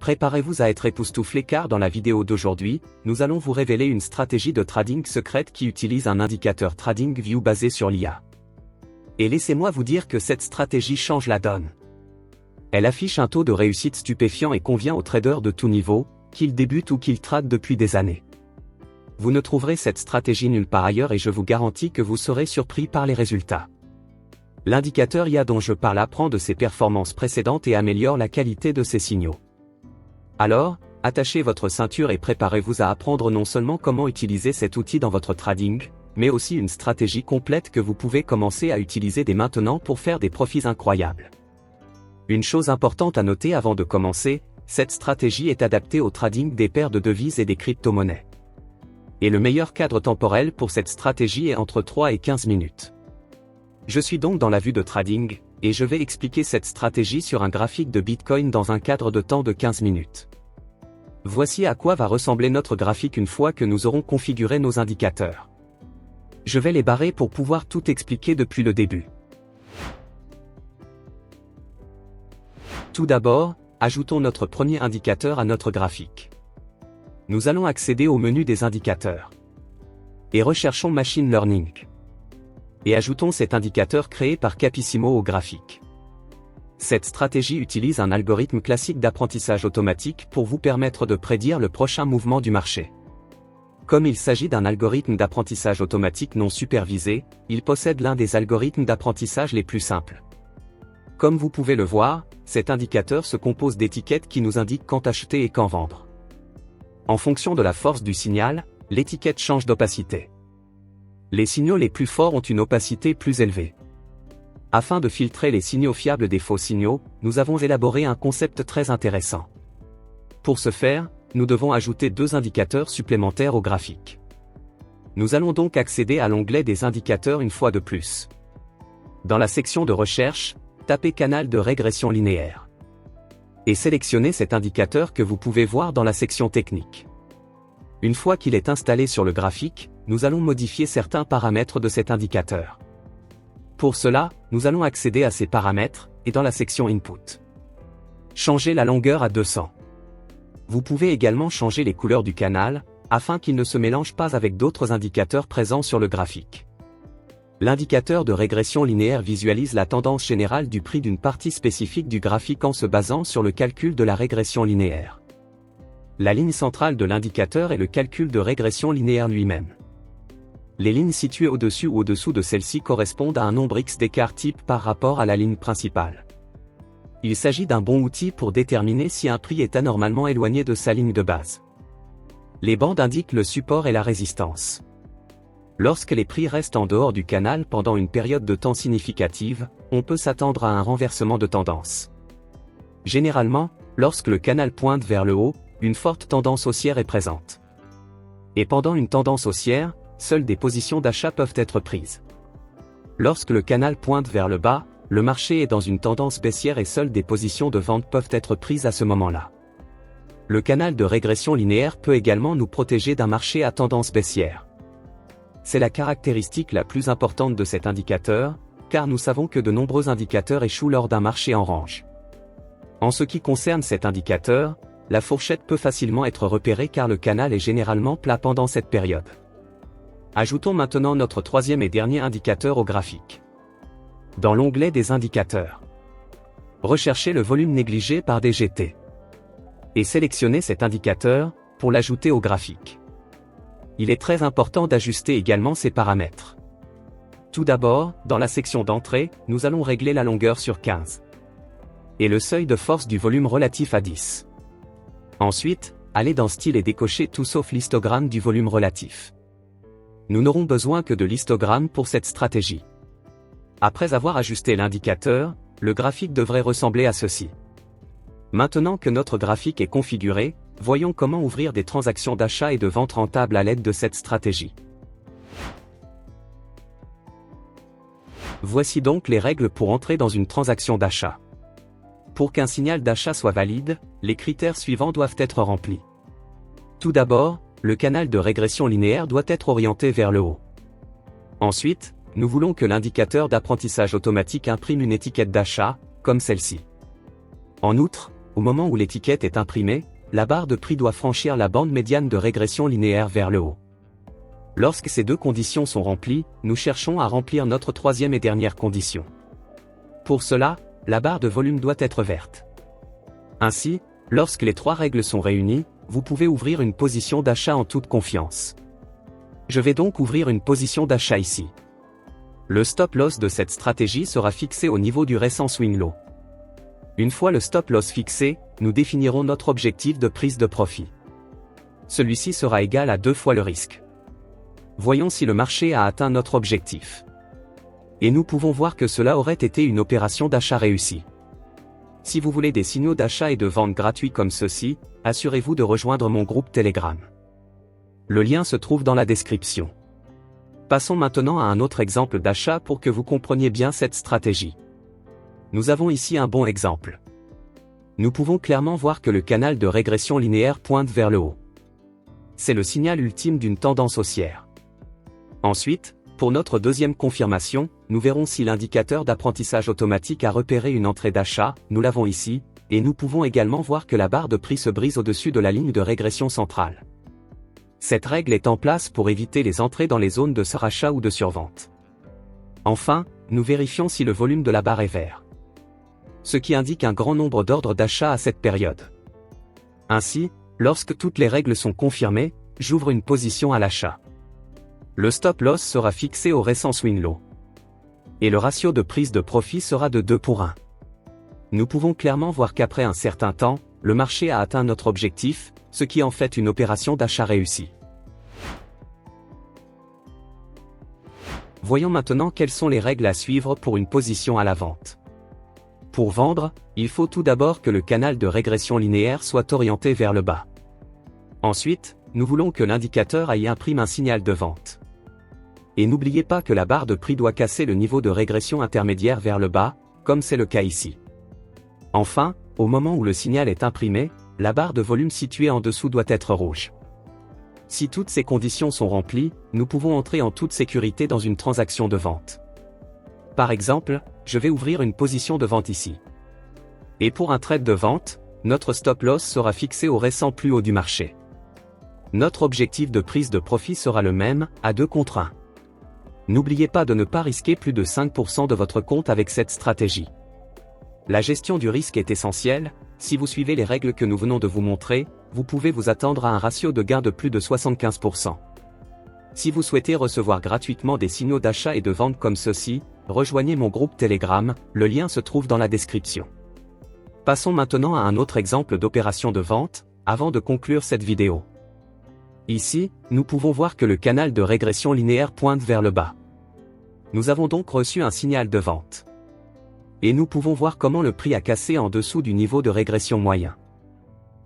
Préparez-vous à être époustouflé car dans la vidéo d'aujourd'hui, nous allons vous révéler une stratégie de trading secrète qui utilise un indicateur TradingView basé sur l'IA. Et laissez-moi vous dire que cette stratégie change la donne. Elle affiche un taux de réussite stupéfiant et convient aux traders de tout niveau, qu'ils débutent ou qu'ils tradent depuis des années. Vous ne trouverez cette stratégie nulle part ailleurs et je vous garantis que vous serez surpris par les résultats. L'indicateur IA dont je parle apprend de ses performances précédentes et améliore la qualité de ses signaux. Alors, attachez votre ceinture et préparez-vous à apprendre non seulement comment utiliser cet outil dans votre trading, mais aussi une stratégie complète que vous pouvez commencer à utiliser dès maintenant pour faire des profits incroyables. Une chose importante à noter avant de commencer, cette stratégie est adaptée au trading des paires de devises et des crypto-monnaies. Et le meilleur cadre temporel pour cette stratégie est entre 3 et 15 minutes. Je suis donc dans la vue de trading, et je vais expliquer cette stratégie sur un graphique de Bitcoin dans un cadre de temps de 15 minutes. Voici à quoi va ressembler notre graphique une fois que nous aurons configuré nos indicateurs. Je vais les barrer pour pouvoir tout expliquer depuis le début. Tout d'abord, ajoutons notre premier indicateur à notre graphique. Nous allons accéder au menu des indicateurs. Et recherchons Machine Learning. Et ajoutons cet indicateur créé par Capissimo au graphique. Cette stratégie utilise un algorithme classique d'apprentissage automatique pour vous permettre de prédire le prochain mouvement du marché. Comme il s'agit d'un algorithme d'apprentissage automatique non supervisé, il possède l'un des algorithmes d'apprentissage les plus simples. Comme vous pouvez le voir, cet indicateur se compose d'étiquettes qui nous indiquent quand acheter et quand vendre. En fonction de la force du signal, l'étiquette change d'opacité. Les signaux les plus forts ont une opacité plus élevée. Afin de filtrer les signaux fiables des faux signaux, nous avons élaboré un concept très intéressant. Pour ce faire, nous devons ajouter deux indicateurs supplémentaires au graphique. Nous allons donc accéder à l'onglet des indicateurs une fois de plus. Dans la section de recherche, tapez canal de régression linéaire. Et sélectionnez cet indicateur que vous pouvez voir dans la section technique. Une fois qu'il est installé sur le graphique, nous allons modifier certains paramètres de cet indicateur. Pour cela, nous allons accéder à ces paramètres, et dans la section Input. Changez la longueur à 200. Vous pouvez également changer les couleurs du canal, afin qu'il ne se mélange pas avec d'autres indicateurs présents sur le graphique. L'indicateur de régression linéaire visualise la tendance générale du prix d'une partie spécifique du graphique en se basant sur le calcul de la régression linéaire. La ligne centrale de l'indicateur est le calcul de régression linéaire lui-même. Les lignes situées au-dessus ou au-dessous de celle-ci correspondent à un nombre X d'écart type par rapport à la ligne principale. Il s'agit d'un bon outil pour déterminer si un prix est anormalement éloigné de sa ligne de base. Les bandes indiquent le support et la résistance. Lorsque les prix restent en dehors du canal pendant une période de temps significative, on peut s'attendre à un renversement de tendance. Généralement, lorsque le canal pointe vers le haut, une forte tendance haussière est présente. Et pendant une tendance haussière, seules des positions d'achat peuvent être prises. Lorsque le canal pointe vers le bas, le marché est dans une tendance baissière et seules des positions de vente peuvent être prises à ce moment-là. Le canal de régression linéaire peut également nous protéger d'un marché à tendance baissière. C'est la caractéristique la plus importante de cet indicateur, car nous savons que de nombreux indicateurs échouent lors d'un marché en range. En ce qui concerne cet indicateur, la fourchette peut facilement être repérée car le canal est généralement plat pendant cette période. Ajoutons maintenant notre troisième et dernier indicateur au graphique. Dans l'onglet des indicateurs, recherchez le volume négligé par DGT. Et sélectionnez cet indicateur, pour l'ajouter au graphique. Il est très important d'ajuster également ces paramètres. Tout d'abord, dans la section d'entrée, nous allons régler la longueur sur 15. Et le seuil de force du volume relatif à 10. Ensuite, allez dans Style et décochez tout sauf l'histogramme du volume relatif. Nous n'aurons besoin que de l'histogramme pour cette stratégie. Après avoir ajusté l'indicateur, le graphique devrait ressembler à ceci. Maintenant que notre graphique est configuré, voyons comment ouvrir des transactions d'achat et de vente rentables à l'aide de cette stratégie. Voici donc les règles pour entrer dans une transaction d'achat. Pour qu'un signal d'achat soit valide, les critères suivants doivent être remplis. Tout d'abord, le canal de régression linéaire doit être orienté vers le haut. Ensuite, nous voulons que l'indicateur d'apprentissage automatique imprime une étiquette d'achat, comme celle-ci. En outre, au moment où l'étiquette est imprimée, la barre de prix doit franchir la bande médiane de régression linéaire vers le haut. Lorsque ces deux conditions sont remplies, nous cherchons à remplir notre troisième et dernière condition. Pour cela, la barre de volume doit être verte. Ainsi, lorsque les trois règles sont réunies, vous pouvez ouvrir une position d'achat en toute confiance. Je vais donc ouvrir une position d'achat ici. Le stop loss de cette stratégie sera fixé au niveau du récent swing low. Une fois le stop loss fixé, nous définirons notre objectif de prise de profit. Celui-ci sera égal à 2 fois le risque. Voyons si le marché a atteint notre objectif. Et nous pouvons voir que cela aurait été une opération d'achat réussie. Si vous voulez des signaux d'achat et de vente gratuits comme ceci, assurez-vous de rejoindre mon groupe Telegram. Le lien se trouve dans la description. Passons maintenant à un autre exemple d'achat pour que vous compreniez bien cette stratégie. Nous avons ici un bon exemple. Nous pouvons clairement voir que le canal de régression linéaire pointe vers le haut. C'est le signal ultime d'une tendance haussière. Ensuite, pour notre deuxième confirmation, nous verrons si l'indicateur d'apprentissage automatique a repéré une entrée d'achat, nous l'avons ici, et nous pouvons également voir que la barre de prix se brise au-dessus de la ligne de régression centrale. Cette règle est en place pour éviter les entrées dans les zones de surachat ou de survente. Enfin, nous vérifions si le volume de la barre est vert. Ce qui indique un grand nombre d'ordres d'achat à cette période. Ainsi, lorsque toutes les règles sont confirmées, j'ouvre une position à l'achat. Le stop loss sera fixé au récent swing low. Et le ratio de prise de profit sera de 2 pour 1. Nous pouvons clairement voir qu'après un certain temps, le marché a atteint notre objectif, ce qui est en fait une opération d'achat réussie. Voyons maintenant quelles sont les règles à suivre pour une position à la vente. Pour vendre, il faut tout d'abord que le canal de régression linéaire soit orienté vers le bas. Ensuite, nous voulons que l'indicateur y imprime un signal de vente. Et n'oubliez pas que la barre de prix doit casser le niveau de régression intermédiaire vers le bas, comme c'est le cas ici. Enfin, au moment où le signal est imprimé, la barre de volume située en dessous doit être rouge. Si toutes ces conditions sont remplies, nous pouvons entrer en toute sécurité dans une transaction de vente. Par exemple, je vais ouvrir une position de vente ici. Et pour un trade de vente, notre stop loss sera fixé au récent plus haut du marché. Notre objectif de prise de profit sera le même, à 2 contre 1. N'oubliez pas de ne pas risquer plus de 5% de votre compte avec cette stratégie. La gestion du risque est essentielle, si vous suivez les règles que nous venons de vous montrer, vous pouvez vous attendre à un ratio de gain de plus de 75%. Si vous souhaitez recevoir gratuitement des signaux d'achat et de vente comme ceci, rejoignez mon groupe Telegram, le lien se trouve dans la description. Passons maintenant à un autre exemple d'opération de vente, avant de conclure cette vidéo. Ici, nous pouvons voir que le canal de régression linéaire pointe vers le bas. Nous avons donc reçu un signal de vente. Et nous pouvons voir comment le prix a cassé en dessous du niveau de régression moyen.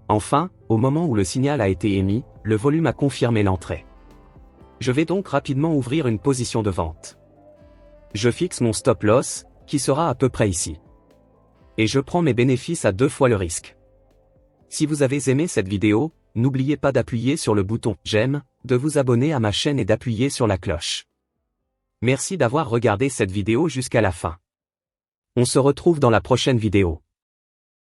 Enfin, au moment où le signal a été émis, le volume a confirmé l'entrée. Je vais donc rapidement ouvrir une position de vente. Je fixe mon stop loss, qui sera à peu près ici. Et je prends mes bénéfices à 2 fois le risque. Si vous avez aimé cette vidéo, n'oubliez pas d'appuyer sur le bouton « J'aime », de vous abonner à ma chaîne et d'appuyer sur la cloche. Merci d'avoir regardé cette vidéo jusqu'à la fin. On se retrouve dans la prochaine vidéo.